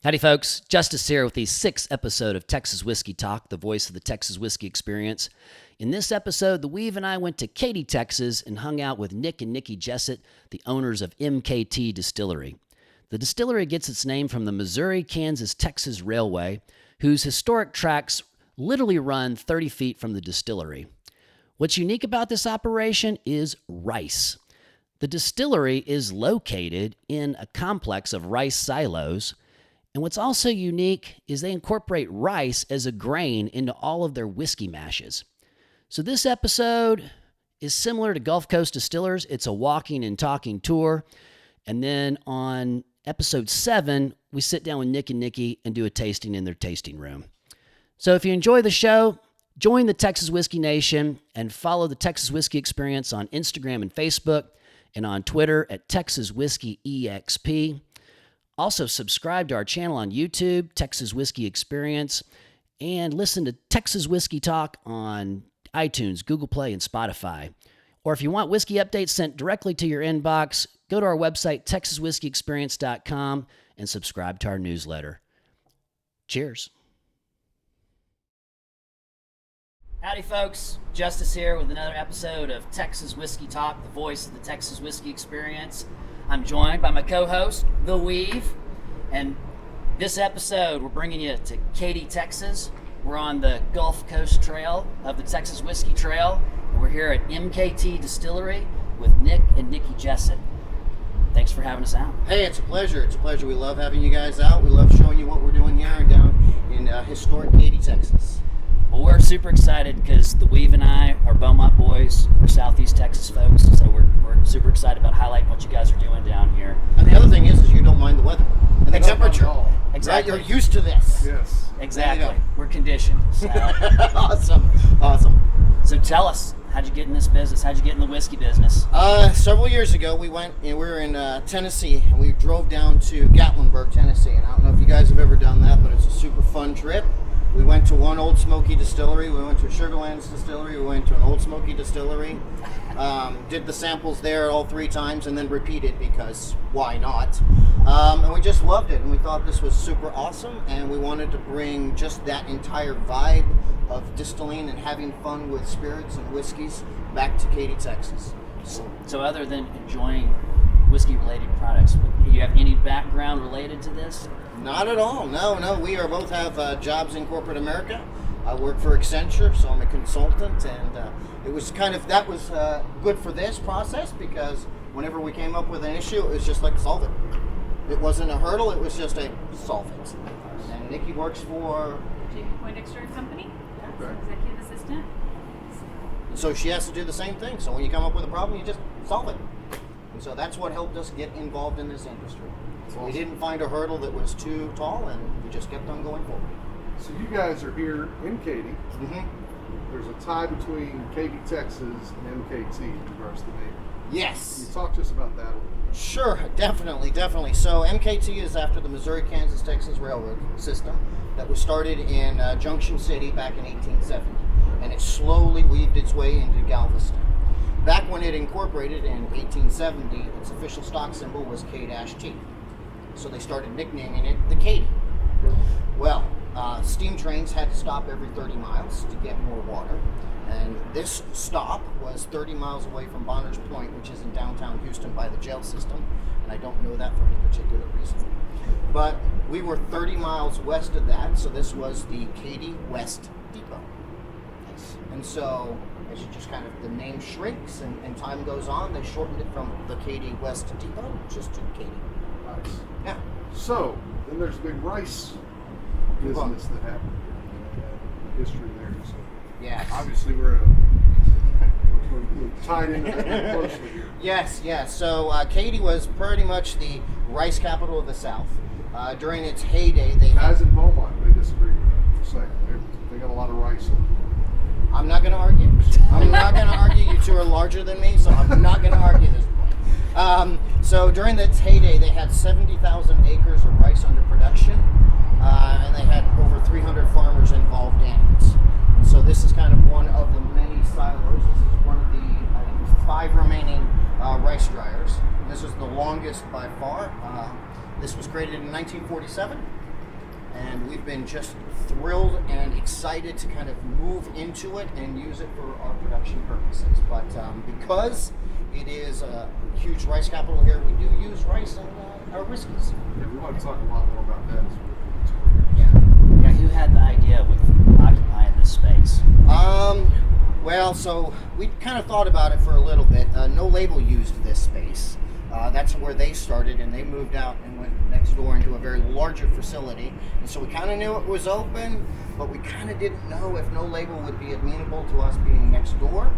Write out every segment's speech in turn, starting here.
Howdy, folks. Justice here with the 6th episode of Texas Whiskey Talk, the voice of the Texas whiskey experience. In this episode, the Weave and I went to Katy, Texas, and hung out with Nick and Nici Jessett, the owners of MKT Distillery. The distillery gets its name from the Missouri-Kansas-Texas Railway, whose historic tracks literally run 30 feet from the distillery. What's unique about this operation is rice. The distillery is located in a complex of rice silos. And what's also unique is they incorporate rice as a grain into all of their whiskey mashes. So this episode is similar to Gulf Coast Distillers. It's a walking and talking tour. And then on episode 7, we sit down with Nick and Nici and do a tasting in their tasting room. So if you enjoy the show, join the Texas Whiskey Nation and follow the Texas Whiskey Experience on Instagram and Facebook and on Twitter at Texas Whiskey EXP. Also, subscribe to our channel on YouTube, Texas Whiskey Experience, and listen to Texas Whiskey Talk on iTunes, Google Play, and Spotify. Or if you want whiskey updates sent directly to your inbox, go to our website, texaswhiskeyexperience.com, and subscribe to our newsletter. Cheers. Howdy, folks. Justice here with another episode of Texas Whiskey Talk, the voice of the Texas Whiskey Experience. I'm joined by my co-host, The Weave, and this episode we're bringing you to Katy, Texas. We're on the Gulf Coast Trail of the Texas Whiskey Trail, and we're here at MKT Distillery with Nick and Nici Jessett. Thanks for having us out. Hey, it's a pleasure. It's a pleasure. We love having you guys out. We love showing you what we're doing here down in historic Katy, Texas. Well, we're super excited because the Weave and I are Beaumont boys. We're Southeast Texas folks, so we're super excited about highlighting what you guys are doing down here. And the other thing is you don't mind the weather and the temperature. Exactly. Right? You're used to this. Yes. Exactly. We're conditioned. So. Awesome. So tell us, how'd you get in this business? How'd you get in the whiskey business? Several years ago, we were in Tennessee, and we drove down to Gatlinburg, Tennessee. And I don't know if you guys have ever done that, but it's a super fun trip. We went to one Old Smoky distillery, we went to a Sugarlands distillery, we went to an Old Smoky distillery, did the samples there all 3 times and then repeated because why not? And we just loved it and we thought this was super awesome and we wanted to bring just that entire vibe of distilling and having fun with spirits and whiskeys back to Katy, Texas. So other than enjoying whiskey-related products, do you have any background related to this? Not at all. No. We both have jobs in corporate America. I work for Accenture, so I'm a consultant, and it was that was good for this process because whenever we came up with an issue, it was just like solve it. It wasn't a hurdle; it was just a solve it. And Nici works for Poindexter Company as an executive assistant. So she has to do the same thing. So when you come up with a problem, you just solve it. And so that's what helped us get involved in this industry. So we didn't find a hurdle that was too tall, and we just kept on going forward. So you guys are here in Katy. Mm-hmm. There's a tie between Katy, Texas, and MKT in regards to name. Yes. Can you talk to us about that a little bit? Sure, definitely. So MKT is after the Missouri-Kansas-Texas Railroad system that was started in Junction City back in 1870, and it slowly weaved its way into Galveston. Back when it incorporated in 1870, its official stock symbol was K-T. So they started nicknaming it the Katy. Well, steam trains had to stop every 30 miles to get more water. And this stop was 30 miles away from Bonner's Point, which is in downtown Houston by the jail system. And I don't know that for any particular reason. But we were 30 miles west of that, so this was the Katy West Depot. And so as you just the name shrinks and time goes on, they shortened it from the Katy West Depot just to Katy. Nice. Yeah. So then there's a big rice business that happened history there. So yeah. Obviously we're tied into that closely here. Yes. So Katy was pretty much the rice capital of the South. During its heyday, they guys in Beaumont, they disagree with that. Just saying, they got a lot of rice. I'm not going to argue. You two are larger than me, so I'm not going to argue this point. So during its heyday, they had 70,000 acres of rice under production, and they had over 300 farmers involved in it. And so this is one of the many silos. This is one of the 5 remaining rice dryers. And this was the longest by far. This was created in 1947. and we've been just thrilled and excited to kind of move into it and use it for our production purposes. But because it is a huge rice capital here, we do use rice in our whiskeys. Yeah, we want to talk a lot more about that as we go through the tour. Yeah, who had the idea with occupying this space? Well, so we kind of thought about it for a little bit. No Label used this space. That's where they started, and they moved out and went next door into a very larger facility. And so we kind of knew it was open, but we kind of didn't know if No Label would be amenable to us being next door,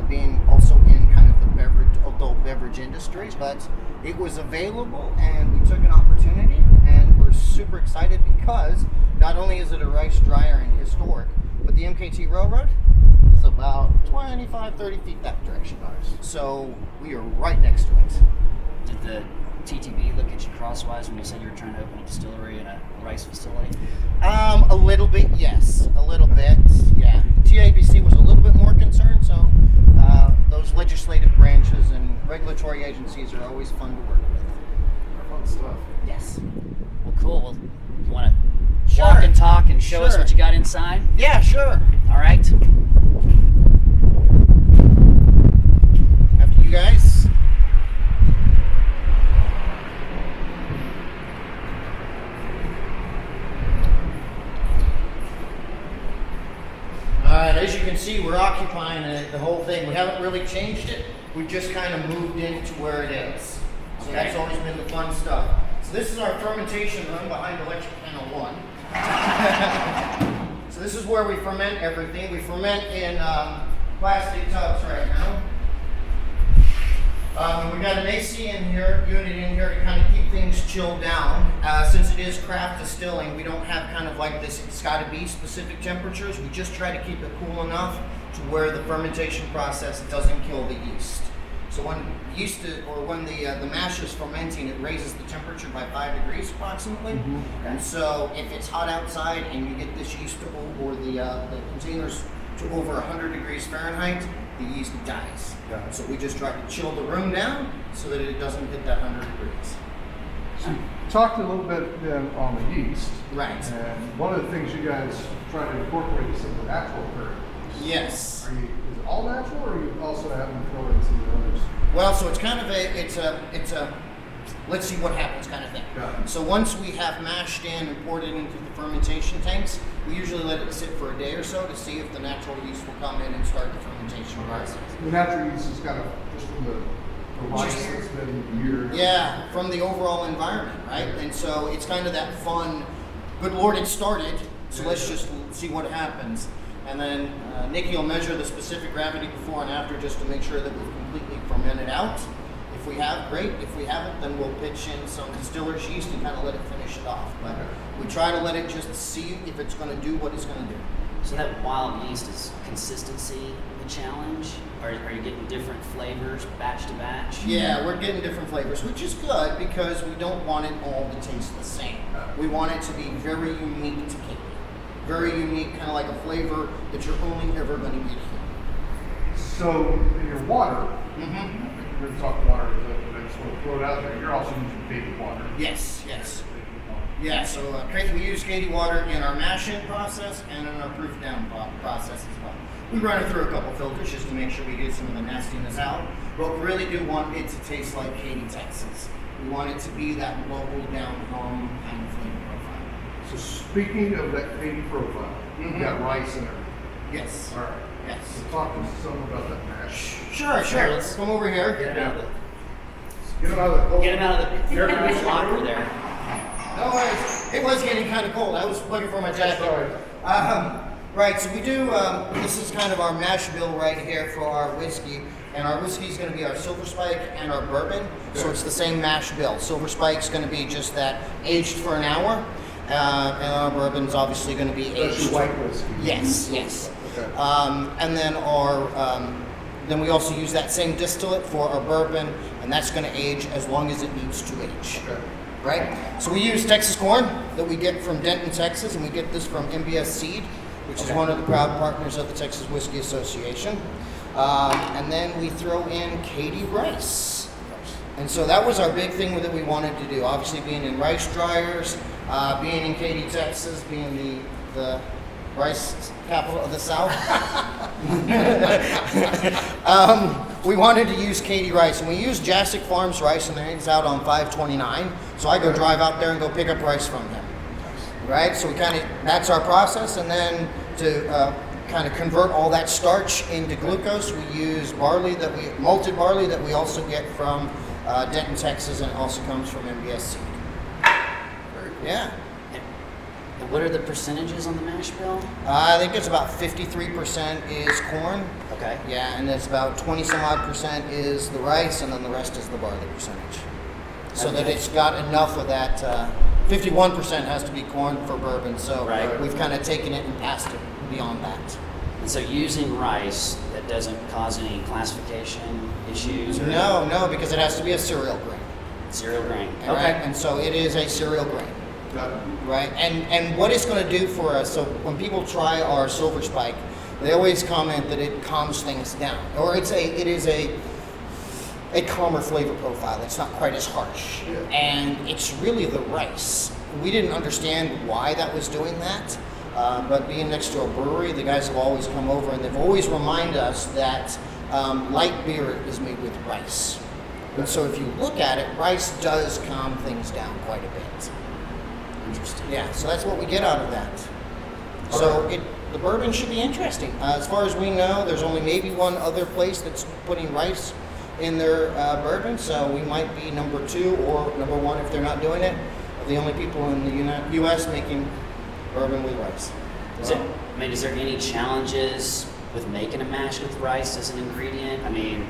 being also in kind of the adult beverage industry. But it was available, and we took an opportunity, and we're super excited because not only is it a rice dryer and historic, but the MKT Railroad is about 25, 30 feet that direction. So we are right next to it. Did the TTB look at you crosswise when you said you were trying to open a distillery in a rice facility? A little bit, yes. A little bit, yeah. TABC was a little bit more concerned, so those legislative branches and regulatory agencies are always fun to work with. Fun stuff. Yes. Well, cool. Well, you want to Sure. walk and talk and show us Sure. what you got inside? Yeah, sure. All right. After you guys. Alright, as you can see, we're occupying the whole thing. We haven't really changed it. We've just kind of moved into where it is. So that's always been the fun stuff. So this is our fermentation room behind electric panel 1. So this is where we ferment everything. We ferment in plastic tubs right now. We've got an AC unit in here to kind of keep things chilled down. Since it is craft distilling, we don't have kind of like this, it's got to be specific temperatures. We just try to keep it cool enough to where the fermentation process doesn't kill the yeast. So when the mash is fermenting, it raises the temperature by 5 degrees approximately. Mm-hmm. And so if it's hot outside and you get this yeast or the containers to over 100 degrees Fahrenheit, the yeast dies. Got it. So we just try to chill the room down so that it doesn't hit that 100 degrees. So you talked a little bit then on the yeast. Right. And one of the things you guys try to incorporate is some of the natural variables. Yes. Is it all natural, or are you also having to throw in some of the others? Well, so it's kind of it's a let's see what happens kind of thing. Got it. So once we have mashed in and poured it into the fermentation tanks, we usually let it sit for a day or so to see if the natural yeast will come in and start the fermentation process. The natural yeast is kind of just from the rice that's been years. Yeah, from the overall environment, right? And so it's kind of that fun, good Lord, it started, so let's just see what happens. And then Nikki will measure the specific gravity before and after just to make sure that we've completely fermented out. If we have, great. If we haven't, then we'll pitch in some distiller's yeast and kind of let it finish it off. But we try to let it just see if it's going to do what it's going to do. So that wild yeast, is consistency a challenge? Are you getting different flavors batch to batch? Yeah, we're getting different flavors, which is good because we don't want it all to taste the same. We want it to be very unique to Katy. Very unique, kind of like a flavor that you're only ever going to get here. So in your water, Mm-hmm. we're going to talk water, but I just want to throw it out there. You're also using Katy water. Yes, yes. Yeah, so we use Katy water in our mash-in process and in our proof-down process as well. We run it through a couple filters just to make sure we get some of the nastiness out, but we really do want it to taste like Katy, Texas. We want it to be that local, down-home kind of flavor profile. So speaking of that Katy profile, you got rice in there. Yes. All right. Yes. So talk to us some about that mash. Sure. Let's come over here. Get him out of the Get them out of the Get him out of the air conditioning locker there. No worries. It was getting kind of cold. I was looking for my jacket. Sorry. Right, so we do, this is kind of our mash bill right here for our whiskey. And our whiskey is going to be our Silver Spike and our bourbon. So it's the same mash bill. Silver Spike's going to be just that aged for an hour. And our bourbon's obviously going to be That's aged. your white whiskey. Yes. Okay. And then then we also use that same distillate for our bourbon, and that's going to age as long as it needs to age. Okay. Right? So we use Texas corn that we get from Denton, Texas, and we get this from MBS Seed, which is one of the proud partners of the Texas Whiskey Association. And then we throw in Katy rice. And so that was our big thing that we wanted to do. Obviously, being in rice dryers, being in Katy, Texas, being the rice capital of the South. We wanted to use Katy rice, and we use Jessett Farms rice, and it's out on 529. So I go drive out there and go pick up rice from him. Right? So that's our process, and then to kind of convert all that starch into glucose, we use malted barley that we also get from Denton, Texas, and it also comes from MBS seed. Yeah. And what are the percentages on the mash bill? I think it's about 53% is corn. Okay. Yeah, and it's about 20 some odd percent is the rice, and then the rest is the barley percentage. So that it's got enough of that. 51% has to be corn for bourbon, so we've kind of taken it and passed it beyond that. And so using rice, that doesn't cause any classification issues? Or No, because it has to be a cereal grain. Cereal grain. Okay. Okay. And so it is a cereal grain. Got it. Right, and what it's going to do for us, so when people try our Silver Spike, they always comment that it calms things down, or it is a calmer flavor profile. It's not quite as harsh, and it's really the rice. We didn't understand why that was doing that, but being next to a brewery, the guys have always come over and they've always reminded us that light beer is made with rice. And so if you look at it, rice does calm things down quite a bit. Interesting. Yeah, so that's what we get out of that. So the bourbon should be interesting. As far as we know, there's only maybe one other place that's putting rice in their bourbon, so we might be number 2 or number 1 if they're not doing it. The only people in the U.S. making bourbon with rice. Is there any challenges with making a mash with rice as an ingredient? I mean,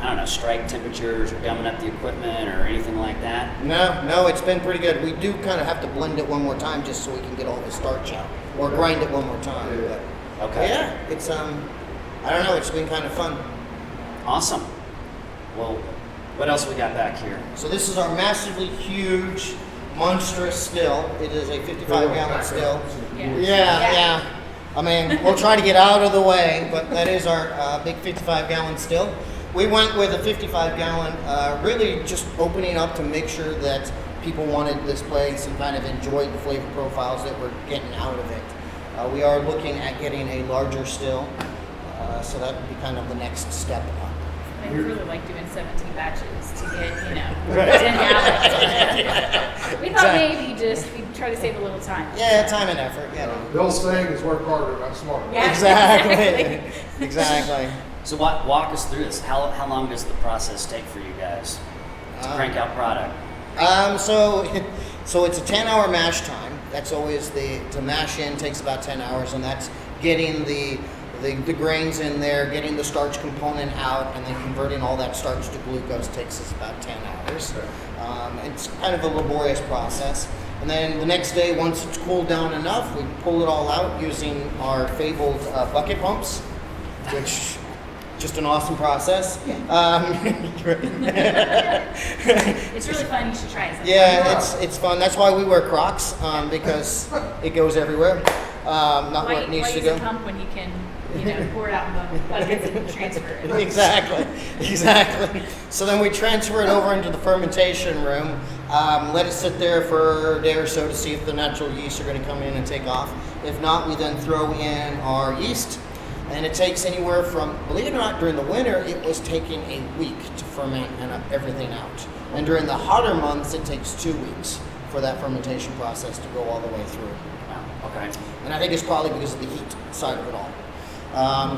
I don't know, strike temperatures or gumming up the equipment or anything like that? No, it's been pretty good. We do kind of have to blend it one more time just so we can get all the starch out, or grind it one more time. But Okay. yeah, it's I don't know, it's been kind of fun. Awesome. Well, what else we got back here? So this is our massively huge, monstrous still. It is a 55-gallon still. Yeah. I mean, we'll try to get out of the way, but that is our big 55-gallon still. We went with a 55-gallon, really just opening up to make sure that people wanted this place and kind of enjoyed the flavor profiles that we're getting out of it. We are looking at getting a larger still, so that would be kind of the next step up. I really like doing 17 batches to get, 10 gallons. We thought maybe we'd try to save a little time. Yeah, time and effort, The old saying is work harder, not smarter. Yeah. Exactly. So walk us through this. How long does the process take for you guys to crank out product? So it's a 10-hour mash time. That's always to mash in takes about 10 hours, and that's getting the grains in there, getting the starch component out, and then converting all that starch to glucose takes us about 10 hours. It's kind of a laborious process. And then the next day, once it's cooled down enough, we pull it all out using our fabled bucket pumps, which just an awesome process. It's really fun. You should try it. Yeah, it's fun. That's why we wear Crocs, because it goes everywhere. Not where it needs to go. Why use a pump when you can, pour it out in the buckets and transfer it? Exactly. So then we transfer it over into the fermentation room, let it sit there for a day or so to see if the natural yeast are going to come in and take off. If not, we then throw in our yeast. And it takes anywhere from, believe it or not, during the winter, it was taking a week to ferment and everything out. And during the hotter months, it takes 2 weeks for that fermentation process to go all the way through. Wow. Okay. And I think it's probably because of the heat side of it all.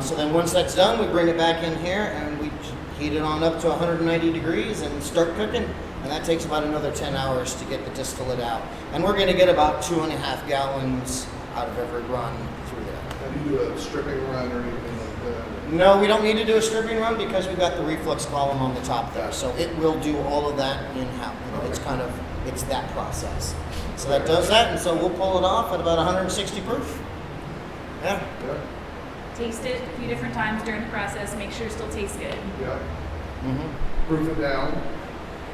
So then once that's done, we bring it back in here and we heat it on up to 190 degrees and start cooking. And that takes about another 10 hours to get the distillate out. And we're going to get about 2.5 gallons out of every run through there. Have you do a stripping run or anything like that? No, we don't need to do a stripping run because we've got the reflux column on the top there. So it will do all of that in-house. It's that process. So that does that, and so we'll pull it off at about 160 proof. Yeah. Taste it a few different times during the process. Make sure it still tastes good. Yeah. Mm-hmm. Proof it down.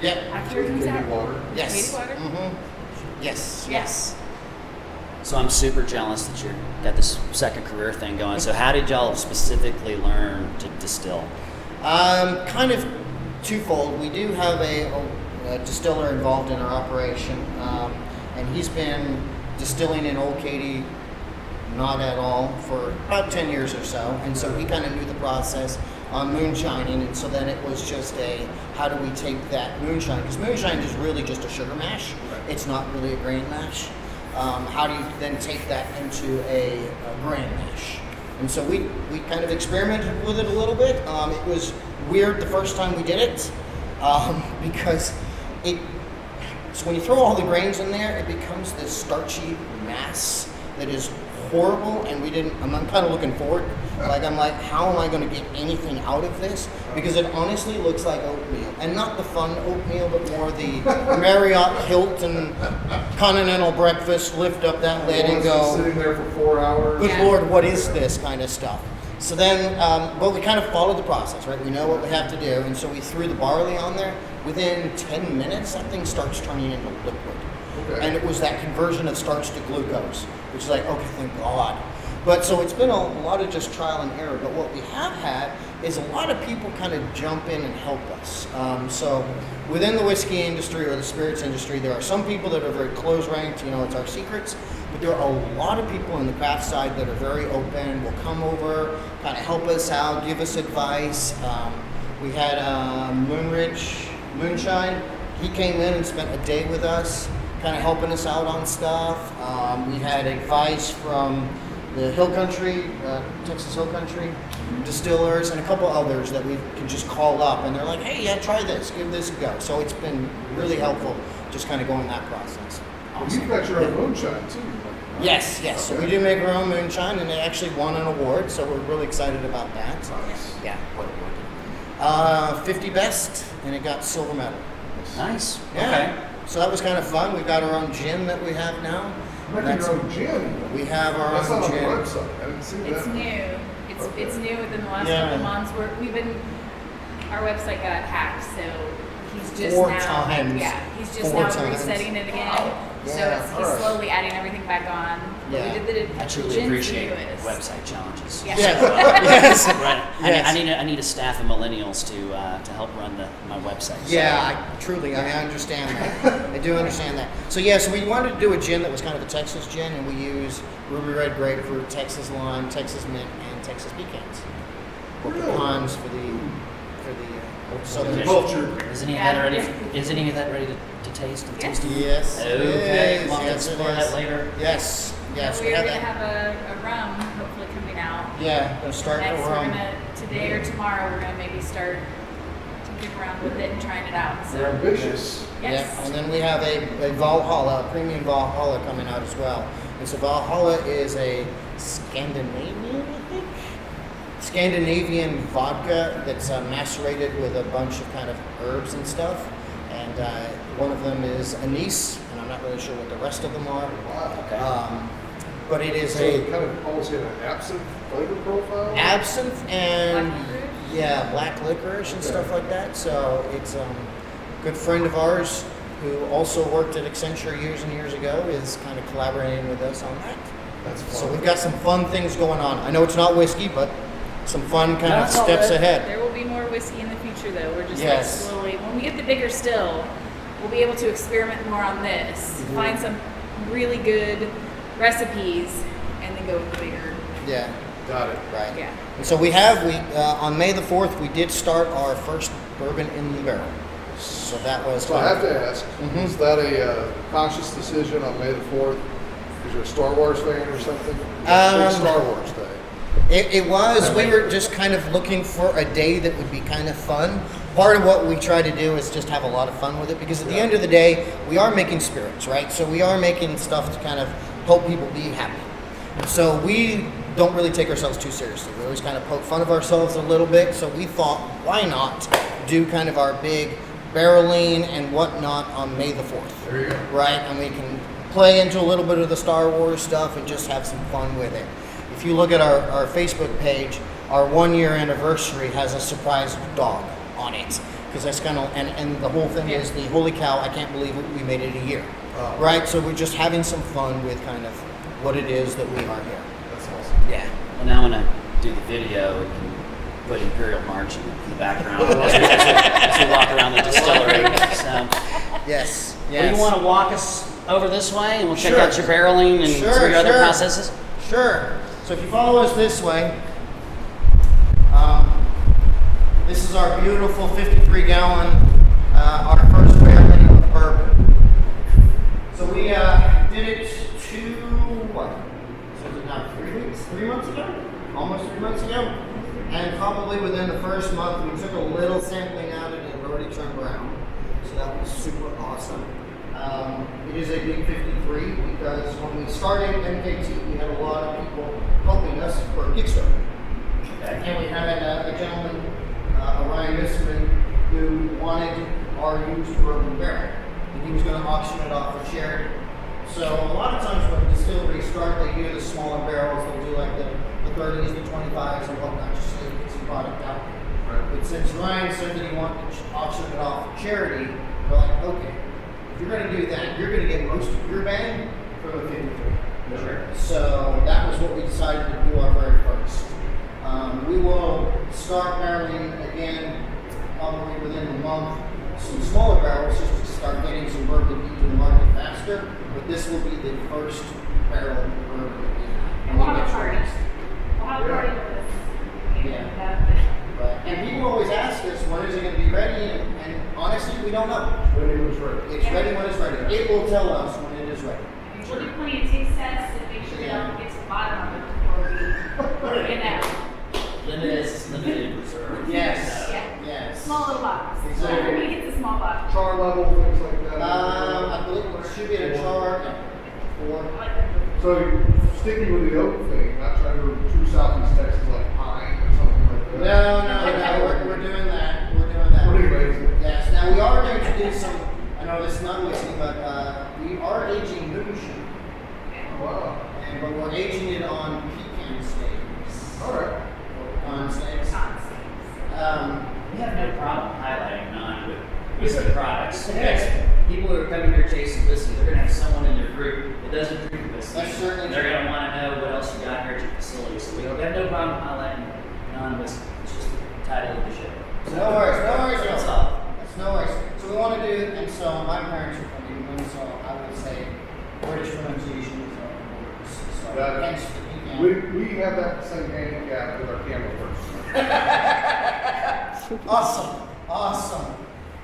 Yeah. After everything's Katy out. water. Yes. Katy water? Mm-hmm. Yes. So I'm super jealous that you got this second career thing going. So how did y'all specifically learn to distill? Kind of twofold. We do have a distiller involved in our operation, and he's been distilling in Old Katy not at all for about 10 years or so, and so he kind of knew the process on moonshining, and so then it was just how do we take that moonshine, because moonshine is really just a sugar mash, it's not really a grain mash. How do you then take that into a grain mash? And so we kind of experimented with it a little bit. It was weird the first time we did it, because so when you throw all the grains in there, it becomes this starchy mass that is horrible, and I'm kind of looking forward. I'm like, how am I going to get anything out of this? Because it honestly looks like oatmeal, and not the fun oatmeal, but more the Marriott, Hilton, continental breakfast. Lift up that lid and go. Sitting there for 4 hours. Good Lord, what is this kind of stuff? So then, but we kind of followed the process, right? We know what we have to do, and so we threw the barley on there. Within 10 minutes, that thing starts turning into liquid. Okay. And it was that conversion of starch to glucose, which is like, okay, thank God. But so it's been a lot of just trial and error. But what we have had is a lot of people kind of jump in and help us. So within the whiskey industry or the spirits industry, there are some people that are very close ranked, it's our secrets. But there are a lot of people in the craft side that are very open, will come over, kind of help us out, give us advice. We had Moonridge Moonshine. He came in and spent a day with us, kind of helping us out on stuff. We had advice from the Hill Country, Texas Hill Country distillers, and a couple others that we can just call up, and they're like, hey, yeah, try this, give this a go. So it's been really helpful just kind of going that process. Well, you've got your own moonshine too. Yes. So we do make our own moonshine, and it actually won an award, so we're really excited about that. Nice. Yeah. What award? 50 Best, and it got silver medal. Nice. Yeah. Okay. So that was kind of fun. We've got our own gin that we have now. Making your own gin. We have our That's own not on the gin. website. I didn't see that. It's new. It's new within the last Yeah. couple of months. Our website got hacked, so he's just 4 now. times. Yeah, he's just 4 now times. resetting it again. So Yeah, he's alright. slowly adding everything back on. But Yeah. we did the I truly gin's appreciate the newest. website challenges. Yeah. Yes. Right. Yes. I need a staff of millennials to help run my website. So- Yeah, I understand that. I do understand that. So we wanted to do a gin that was kind of a Texas gin, and we use ruby red grapefruit, Texas lime, Texas mint, and Texas pecans. Or Really? pecans for the southern Culture. Isn't any of Yeah. that ready? Isn't any of that ready to taste? And Yeah. taste? Yes. it Okay. is. Well, let's Yes, it explore is. that later. Yes. We're We have gonna that. have a rum hopefully coming out. Yeah, we'll start Next, the we're rum. gonna today or tomorrow we're gonna maybe start tinkering around with it and trying it out. They're So ambitious. yes. Yeah, and then we have a Valhalla, a premium Valhalla coming out as well. And so Valhalla is a Scandinavian, I think? Scandinavian vodka that's macerated with a bunch of kind of herbs and stuff. And one of them is anise, and I'm not really sure what the rest of them are. Wow. Okay. But it is So it a kind of almost got an absinthe flavor profile. absinthe and Black licorice? yeah, black licorice and stuff like that. So it's a good friend of ours who also worked at Accenture years and years ago is kind of collaborating with us on that. That's fun. So we've got some fun things going on. I know it's not whiskey, but some fun kind of That's all steps good. ahead. There will be more whiskey in the future, though. We're just Yes. like slowly. When we get the bigger still, we'll be able to experiment more on this, Mm-hmm. find some really good recipes, and then go with the bigger. Yeah, Got it. right. Yeah. And so we on May the 4th, we did start our first bourbon in the barrel. So that was. So I have to ask, Mhm. is that a conscious decision on May the 4th? Because you're a Star Wars fan or something? Big Star Wars Day. It was. We were just kind of looking for a day that would be kind of fun. Part of what we try to do is just have a lot of fun with it because at the end of the day, we are making spirits, right? So we are making stuff to kind of help people be happy. So we don't really take ourselves too seriously. We always kind of poke fun of ourselves a little bit. So we thought, why not do kind of our big barreling and whatnot on May the 4th, There you go. right? And we can play into a little bit of the Star Wars stuff and just have some fun with it. If you look at our Facebook page, our 1-year anniversary has a surprise dog on it. Because that's kind of, and the whole thing is the holy cow, I can't believe it, we made it a year. Oh. Right? So we're just having some fun with kind of what it is that we are here. That's awesome. Yeah. Well, now when I do the video, it can put Imperial March in the background as we walk around the distillery. So, Yes. do you want to walk us over this way, and we'll check Sure. out your barreling and some of your other processes? Sure. So if you follow us this way, this is our beautiful 53-gallon, our first barreling of bourbon. So we did it So is it now 3 weeks? 3 months ago? Almost 3 months ago. And probably within the first month, we took a little sampling out and it already turned brown. So that was super awesome. It is a big 53 because when we started MKT, we had a lot of people helping us for a Kickstarter. And we had a gentleman, Ryan Nisman, who wanted our used bourbon barrel. And he was going to auction it off for charity. So a lot of times when distilleries start, they do the smaller barrels. They'll do like the 30s, the 25s, and whatnot, just so they get some product out there. Right. But since Ryan said that he wanted to auction it off for charity, we're like, okay, if you're going to do that, you're going to get most of your bang from a 53. Sure. So that was what we decided to do our very first. We will start barreling again probably within a month. Some smaller barrels just to start getting some bourbon into the market faster. But this will be the first barrel of bourbon. And we'll have a party. We'll have a party with us. Yeah. Right. And people always ask us, when is it going to be ready? And honestly, we don't know. Ready when it's ready. It's ready when it's ready. It will tell us when it is ready. We'll do plenty of taste tests and make sure we don't get to the bottom of it before we get out. Limited reserve. Yes. Yeah. Yes. Small little box. Exactly. Everybody gets a small box. Char level, things like that. I believe it should be at a char. I 4. like that. So sticking with the oak thing, not trying to go true Southeast Texas like pine or something like that. No, we're doing that. We're doing that. Pretty amazing. Yes. Now we are going to do some. I know this is not whiskey, but we are aging moonshine, Wow. but we're aging it on pecan staves. All right. On staves. We have no problem highlighting non-whiskey products. Because people who are coming here chasing whiskey, they're going to have someone in their group that doesn't drink whiskey. That's certainly They're true. going to want to know what else you got here at your facility. So we have no problem highlighting non-whiskey. It's just the title of the show. No worries. That's all. That's no worries. So we want to do, and so my parents are from England, so I would say British pronunciation is our words. So Got it. hence the pecan. We have that same handicap with our camera first. Awesome.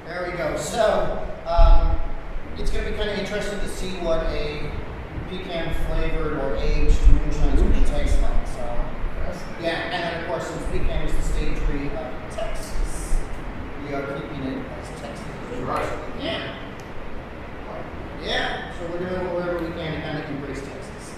There we go. So it's going to be kind of interesting to see what a pecan flavored or aged moonshine is going to taste like. So yeah, and then of course since pecan is the state tree of Texas, we are keeping it as Texas. Right. Yeah. Yeah. So we're doing whatever we can to kind of embrace Texas.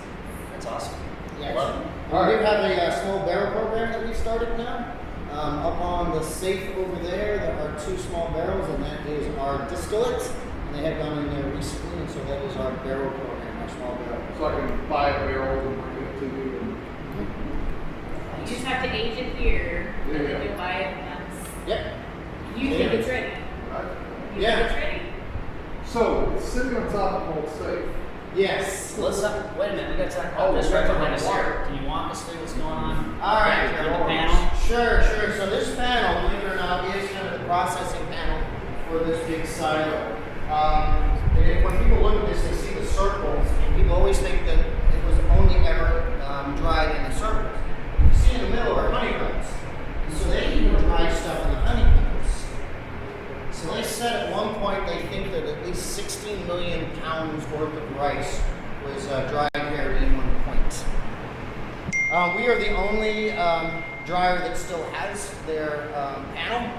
That's awesome. Yeah. Love it. We do have a small barrel program that we started now. Up on the safe over there are 2 small barrels, and that is our distillate. And they have gone in there recently, and so that is our barrel program, our small barrel. So I can buy a barrel and bring it to you. You just have to age it here, and Yeah. then you'll buy it once Yep. you think it's ready. Right. You Yeah. think it's ready. So it's sitting on top of an old safe. Yes. Let's wait a minute. We got to talk about this right behind us here. Can you walk us through what's going on? All right. Back here in the panel. Sure. So this panel, believe it or not, is kind of the processing panel for this big silo. And when people look at this, they see the circles, and people always think that it was only ever dried in the circles. You see in the middle are honeycombs. And so they even dry stuff in the honeycombs. So they said at one point they think that at least 16 million pounds worth of rice was dried here in one point. We are the only dryer that still has their panel.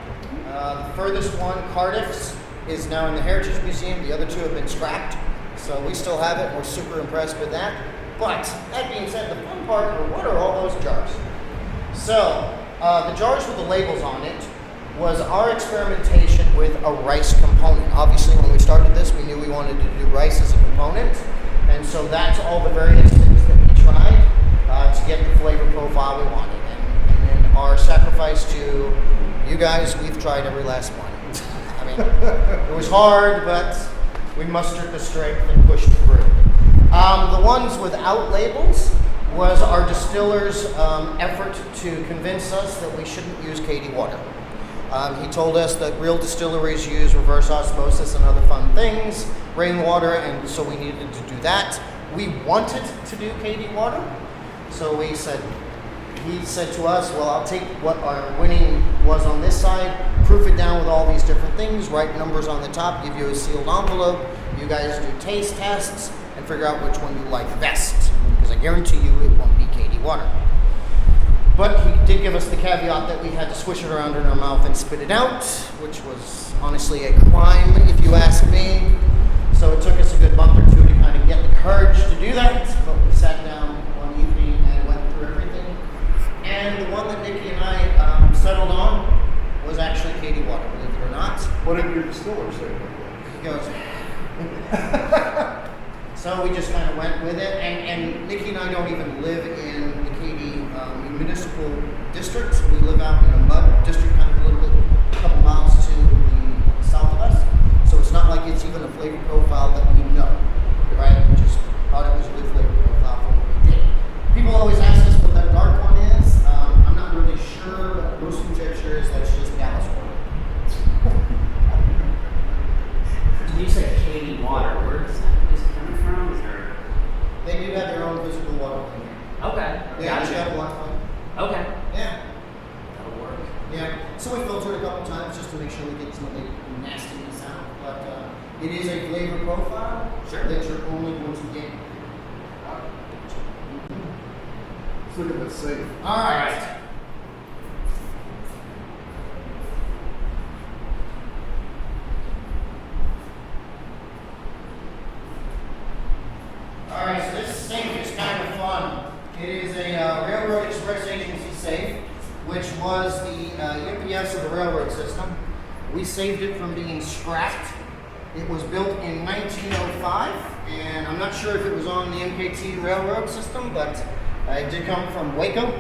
The furthest one, Cardiff's, is now in the Heritage Museum. The other 2 have been scrapped. So we still have it. We're super impressed with that. But that being said, the fun part are what are all those jars? So the jars with the labels on it was our experimentation with a rice component. Obviously, when we started this, we knew we wanted to do rice as a component. And so that's all the various things that we tried to get the flavor profile we wanted. And then our sacrifice to you guys, we've tried every last one. I mean, it was hard, but we mustered the strength and pushed through. The ones without labels, was our distiller's effort to convince us that we shouldn't use Katy water. He told us that real distilleries use reverse osmosis and other fun things, rainwater, and so we needed to do that. We wanted to do Katy water, so he said to us, well, I'll take what our winning was on this side, proof it down with all these different things, write numbers on the top, give you a sealed envelope, you guys do taste tests, and figure out which one you like best, because I guarantee you it won't be Katy water. But he did give us the caveat that we had to swish it around in our mouth and spit it out, which was honestly a crime, if you ask me. So it took us a good month or two to kind of get the courage to do that, but we sat down one evening and went through everything. And the one that Nicky and I settled on was actually Katy water, believe it or not. What did your distiller say? He goes, so we just kind of went with it, and Nicky and I don't even live in the Katy municipal district. We live out in a mud district, kind of a little bit, a couple miles to the south of us. So it's not like it's even a flavor profile that we know, right? We just thought it was a good flavor profile for what we did. People always ask us what that dark one is. I'm not really sure, but most conjecture is that's just Dallas water. Did you say Katy water? Where is it coming from? Is there... They do have their own physical water in here. Okay. Yeah, Gotcha. they have one. Okay. Yeah. That'll work. Yeah. So we filter it a couple times just to make sure we get some of the nastiness out. But it is a flavor profile that you're only going to get. Let's look at the safe. All right. All right, so this safe is kind of fun. It is a Railroad Express Agency safe, which was the UPS of the railroad system. We saved it from being scrapped. It was built in 1905, and I'm not sure if it was on the MKT railroad system, but it did come from Waco.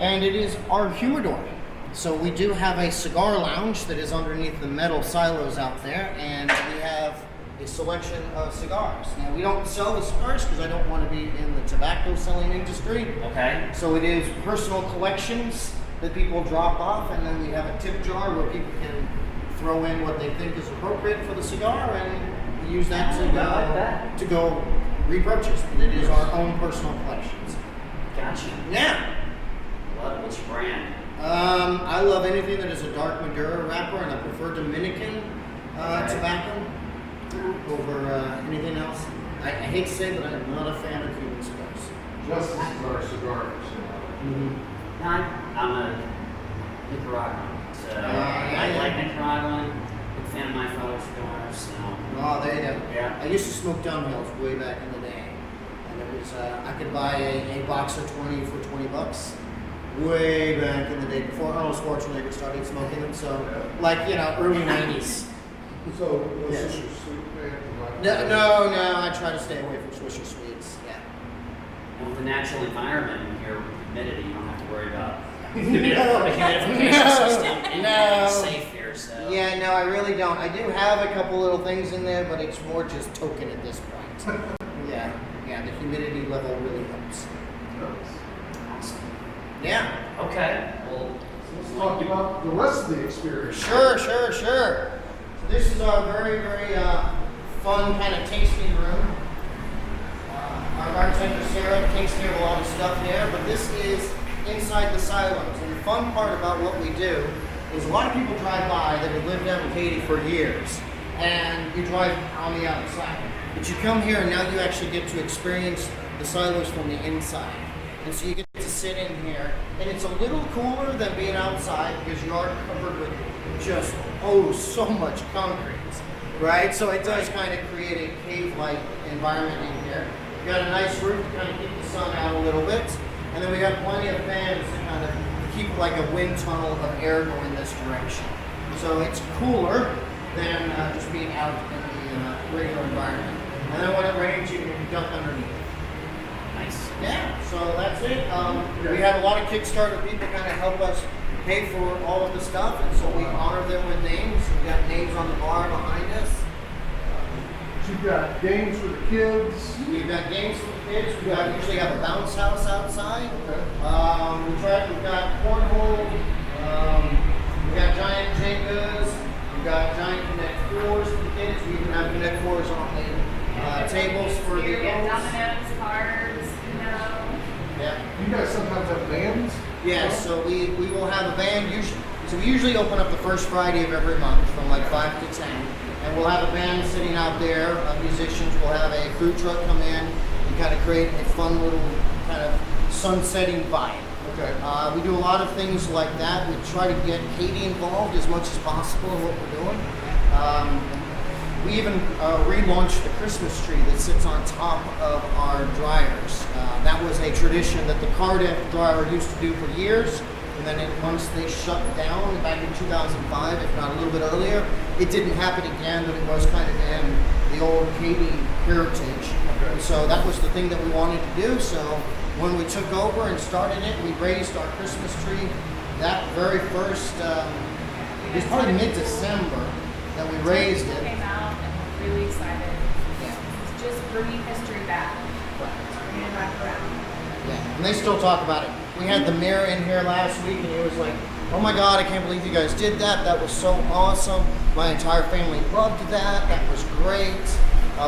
And it is our humidor. So we do have a cigar lounge that is underneath the metal silos out there, and we have a selection of cigars. Now, we don't sell the cigars because I don't want to be in the tobacco selling industry. Okay. So it is personal collections that people drop off, and then we have a tip jar where people can throw in what they think is appropriate for the cigar, and we use that to go repurchase. And it is our own personal collections. Gotcha. Yeah. Love which brand? I love anything that is a dark Maduro wrapper, and I prefer Dominican tobacco over anything else. I hate to say that I'm not a fan of Cuban cigars. Justice is our cigar. No, I'm a Nicaraguan. So I yeah. like Nicaraguan. Big fan of my fellow cigars. So. Oh, there you go. Yeah. I used to smoke downhills way back in the day, and it was I could buy a box of 20 for $20. Way back in the day, before Arnold Schwarzenegger started smoking them. So, like early '90s. So, no Yeah. Swisher Sweet man? No, I try to stay away from Swisher Sweets. Yeah. And with the natural environment here with humidity, you don't have to worry about the No. humidification system. No. It's safe here, so. Yeah, no, I really don't. I do have a couple little things in there, but it's more just token at this point. Yeah, the humidity level really helps. Awesome. Yeah. Okay. Well, Let's talk about the rest of the experience. Sure. So this is our very, very fun kind of tasting room. Our bartender Sarah takes care of a lot of stuff there, but this is inside the silos. And the fun part about what we do is a lot of people drive by that have lived down in Katy for years, and you drive on the outside. But you come here and now you actually get to experience the silos from the inside. And so you get to sit in here, and it's a little cooler than being outside because you are covered with just, so much concrete, right? So it does kind of create a cave-like environment in here. We got a nice roof to kind of keep the sun out a little bit, and then we got plenty of fans to kind of keep like a wind tunnel of air going this direction. So it's cooler than just being out in the regular environment. And then when it rains, you can duck underneath. nice. Yeah, so that's it. We had a lot of Kickstarter people kind of help us pay for all of the stuff, and so we honor them with names. We got names on the bar behind us. Did you You got games for the kids. We've got games for the kids. We usually have a bounce house outside. Okay. We've got cornhole. We got giant Jengas. We've got giant Connect Fours for the kids. We even have Connect Fours on the tables for the We have adults. dominoes, cards, Yeah. You guys sometimes have bands. Yeah, so we will have a band usually. So we usually open up the first Friday of every month from like 5 to 10. And we'll have a band sitting out there, musicians. We'll have a food truck come in and kind of create a fun little kind of sunsetting vibe. Okay. We do a lot of things like that. We try to get Katy involved as much as possible in what we're doing. We even relaunched the Christmas tree that sits on top of our dryers. That was a tradition that the Cardiff dryer used to do for years. And then once they shut down back in 2005, if not a little bit earlier, it didn't happen again, but it was kind of in the old Katy heritage. Okay. And so that was the thing that we wanted to do. So when we took over and started it, we raised our Christmas tree. That very first, it was probably mid-December that we raised it. Came out and we're really excited. Yeah. It's just bringing history back. Bringing it back around. Yeah, and they still talk about it. We had the mayor in here last week, and he was like, "Oh my God, I can't believe you guys did that. That was so awesome. My entire family loved that. That was great."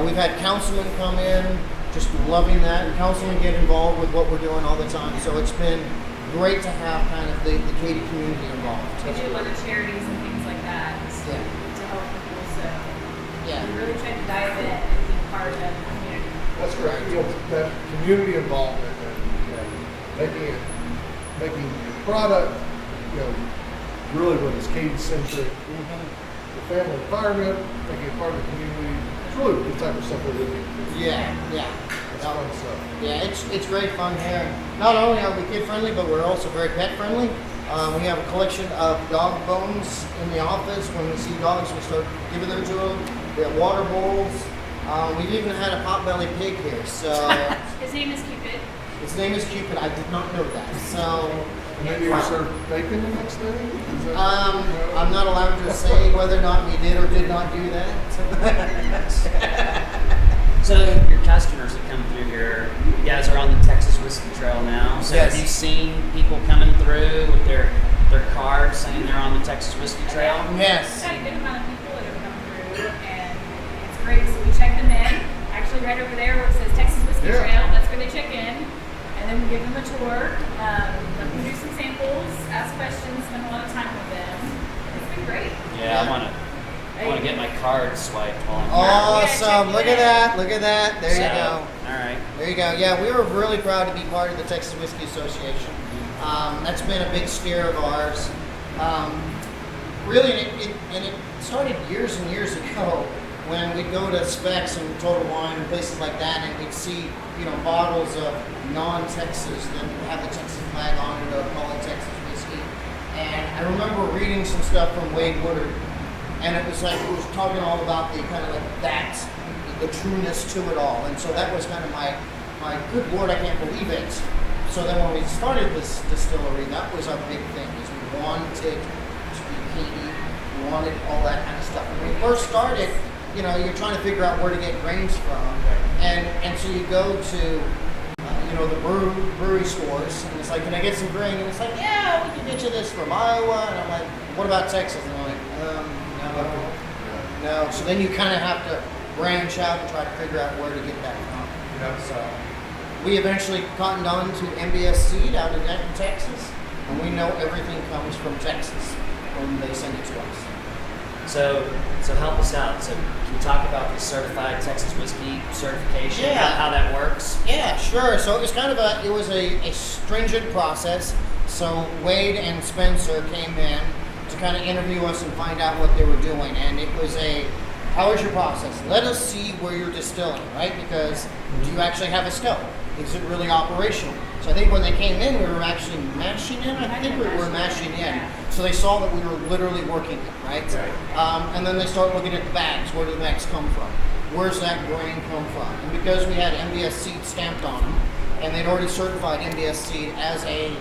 We've had councilmen come in, just loving that. And councilmen get involved with what we're doing all the time. So it's been great to have kind of the Katy community involved. We do a lot of charities and things like that Yeah. to help people. So Yeah. we really try to dive in and be part of the community. That's great. You know, that community involvement and making your product, you know, really what is Katy centric. The family environment, making it part of the community. It's really the type of stuff we're looking for. Yeah, yeah. It's fun stuff. Yeah, it's great fun here. Not only are we kid friendly, but we're also very pet friendly. We have a collection of dog bones in the office. When we see dogs, we start giving them to them. We have water bowls. We've even had a potbelly pig here. So His name is Cupid. his name is Cupid. I did not know that. So And then you serve bacon the next day? Is that- I'm not allowed to say whether or not we did or did not do that. So your customers that come through here, you guys are on the Texas Whiskey Trail now. So Yes. have you seen people coming through with their cards saying they're on the Texas Whiskey Trail? Yes. We've got a good amount of people that have come through, and it's great. So we check them in. Actually, right over there where it says Texas Whiskey Yeah. Trail, that's where they check in. And then we give them a tour, let them do some samples, ask questions, spend a lot of time with them. It's been great. Yeah, I want to get my card swiped while I'm here. Awesome. Look at that. Look at that. There you So, go. All right. There you go. Yeah, we were really proud to be part of the Texas Whiskey Association. That's been a big steer of ours. Really, it started years and years ago when we'd go to Specs and Total Wine and places like that, and we'd see, bottles of non-Texas that have the Texas flag on it or call it Texas whiskey. And I remember reading some stuff from Wade Woodard, and it was talking all about the kind of like that, the trueness to it all. And so that was kind of my good Lord, I can't believe it. So then when we started this distillery, that was our big thing, is we wanted to be Katy, we wanted all that kind of stuff. When we first started, you're trying to figure out where to get grains from. And so you go to, the brewery stores, and it's like, can I get some grain? And it's like, yeah, we can get you this from Iowa. And I'm like, what about Texas? And I'm like, no. So then you kind of have to branch out and try to figure out where to get that from. So we eventually cottoned on to MBS Seed out of Denton, Texas, and we know everything comes from Texas when they send it to us. So help us out. So can you talk about the certified Texas whiskey certification? Yeah. How that works? Yeah, sure. So it was kind of a stringent process. So Wade and Spencer came in to kind of interview us and find out what they were doing, and it was how is your process? Let us see where you're distilling, right? Because do you actually have a scope? Is it really operational? So I think when they came in, we were actually mashing in. I think we were mashing in. So they saw that we were literally working it, right? And then they start looking at the bags. Where do the bags come from? Where's that grain come from? And because we had MBS Seed stamped on them, and they'd already certified MBS Seed as a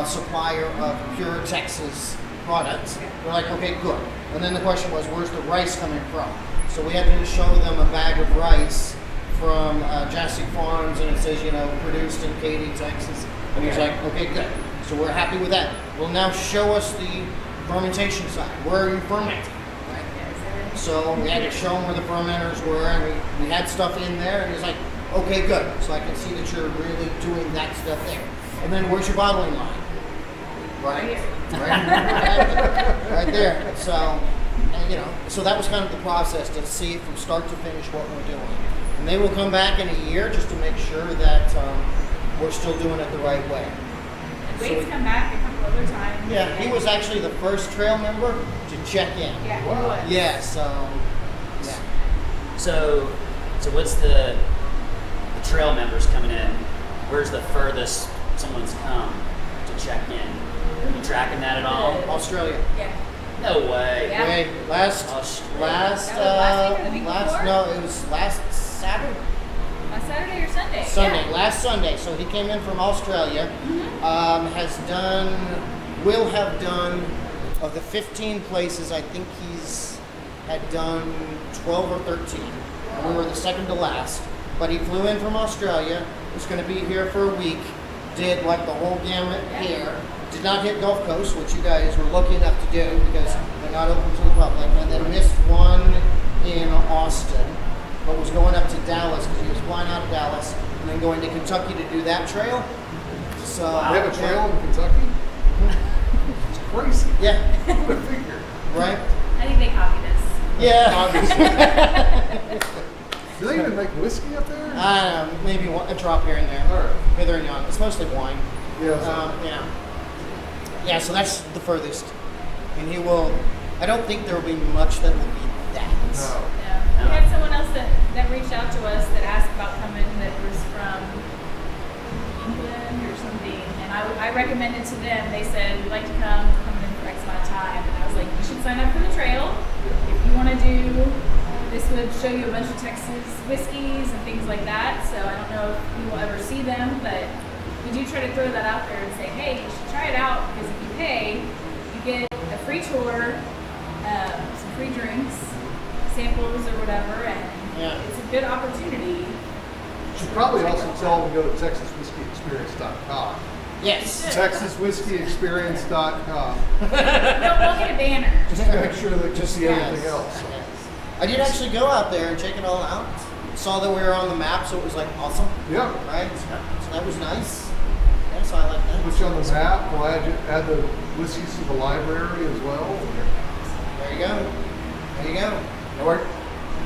supplier of pure Texas products, we're like, okay, good. And then the question was, where's the rice coming from? So we had to just show them a bag of rice from Jessett Farms, and it says, produced in Katy, Texas. And he's like, okay, good. So we're happy with that. Well, now show us the fermentation side. Where are you fermenting? Right? So we had to show him where the fermenters were, and we had stuff in there, and he's like, okay, good. So I can see that you're really doing that stuff there. And then where's your bottling line? Right? Right there. So, so that was kind of the process to see from start to finish what we're doing. And they will come back in a year just to make sure that we're still doing it the right way. Wade's come back a couple other times. Yeah, he was actually the first trail member to check in. Yeah, Wow. he was. Yeah, so, yeah. So what's the trail members coming in? Where's the furthest someone's come to check in? Are you tracking that at all? Australia. Yeah. No way. Yeah. Wait, last That was last week or the week before? no, it was last Saturday. Last Saturday or Sunday? Sunday, Yeah. last Sunday. So he came in from Australia, will have done, of the 15 places, I think had done 12 or 13. And we were the second to last. But he flew in from Australia, was going to be here for a week, did like the whole gamut here, did not hit Gulf Coast, which you guys were lucky enough to do because they're not open to the public, and then missed one in Austin, but was going up to Dallas because he was flying out of Dallas and then going to Kentucky to do that trail. So They have a trail in Kentucky? It's crazy. Yeah, What a figure. right? I think they copied us. Yeah. Do they even make whiskey up there? Maybe a drop here and there. All right. Hither and yon. It's mostly wine. Yes. Yeah, so that's the furthest. And he will, I don't think there will be much that will be that. No. Yeah. We had someone else that reached out to us that asked about coming that was from England or something. And I recommended to them, they said, we'd like to come in for X amount of time. And I was like, you should sign up for the trail. If you want to do, this would show you a bunch of Texas whiskeys and things like that. So I don't know if you will ever see them, but we do try to throw that out there and say, hey, you should try it out because if you pay, you get a free tour, some free drinks, samples or whatever, and it's a good opportunity. You should probably also tell them to go to TexasWhiskeyExperience.com. Yes. TexasWhiskeyExperience.com. No, we'll get a banner. Just to make sure they can see everything else. I did actually go out there and check it all out. Saw that we were on the map, so it was like awesome. Yeah. Right? So that was nice. Yeah, so I like that. Put you on the map. We'll add the whiskeys to the library as well. There you go. There you go. And we're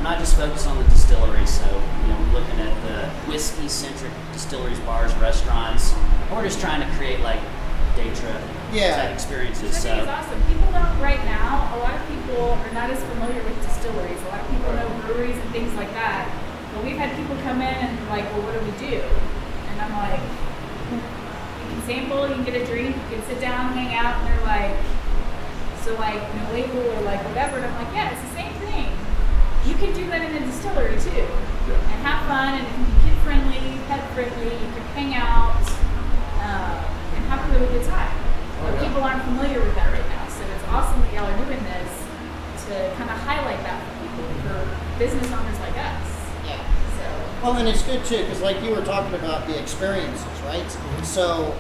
not just focused on the distillery, so we're looking at the whiskey-centric distilleries, bars, restaurants. And we're just trying to create like day trip type experiences. Which I think is awesome. People don't right now. A lot of people are not as familiar with distilleries. A lot of people know breweries and things like that. But we've had people come in and like, well, what do we do? And I'm like, you can sample, you can get a drink, you can sit down, hang out, and they're like, so like no label or like whatever. And I'm like, yeah, it's the same thing. You can do that in a distillery too, and have fun, and it can be kid friendly, pet friendly. You can hang out and have a really good time. But people aren't familiar with that right now, so it's awesome that y'all are doing this to kind of highlight that for people, for business owners like us. Yeah. So Well, and it's good too, because like you were talking about the experiences, right? So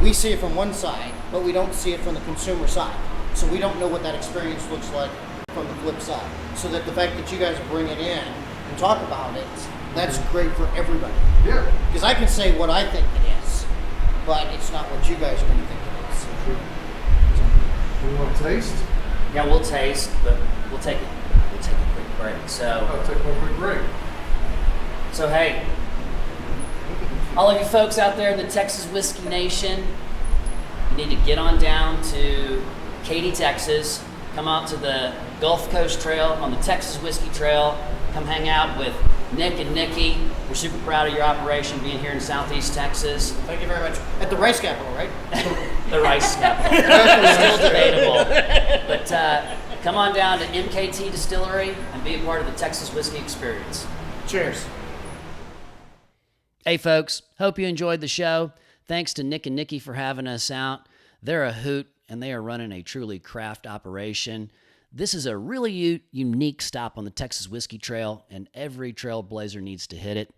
we see it from one side, but we don't see it from the consumer side. So we don't know what that experience looks like from the flip side. So that the fact that you guys bring it in and talk about it, that's great for everybody. Yeah. Because I can say what I think it is, but it's not what you guys are going to think it is. We want to taste? Yeah, we'll taste, but we'll take a quick break. I'll take one quick break. So hey, all of you folks out there in the Texas Whiskey Nation, you need to get on down to Katy, Texas. Come out to the Gulf Coast Trail on the Texas Whiskey Trail. Come hang out with Nick and Nici. We're super proud of your operation being here in Southeast Texas. Thank you very much. At the Rice Capital, right? The rice capital. Still debatable. But come on down to MKT Distillery and be a part of the Texas Whiskey experience. Cheers. Hey folks, hope you enjoyed the show. Thanks to Nick and Nici for having us out. They're a hoot and they are running a truly craft operation. This is a really unique stop on the Texas Whiskey Trail, and every trailblazer needs to hit it.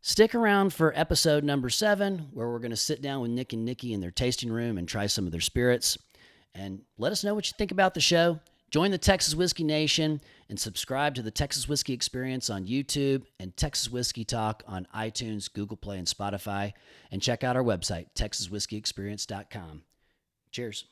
Stick around for episode number 7, where we're going to sit down with Nick and Nici in their tasting room and try some of their spirits. And let us know what you think about the show. Join the Texas Whiskey Nation and subscribe to the Texas Whiskey Experience on YouTube and Texas Whiskey Talk on iTunes, Google Play, and Spotify. And check out our website, texaswhiskeyexperience.com. Cheers.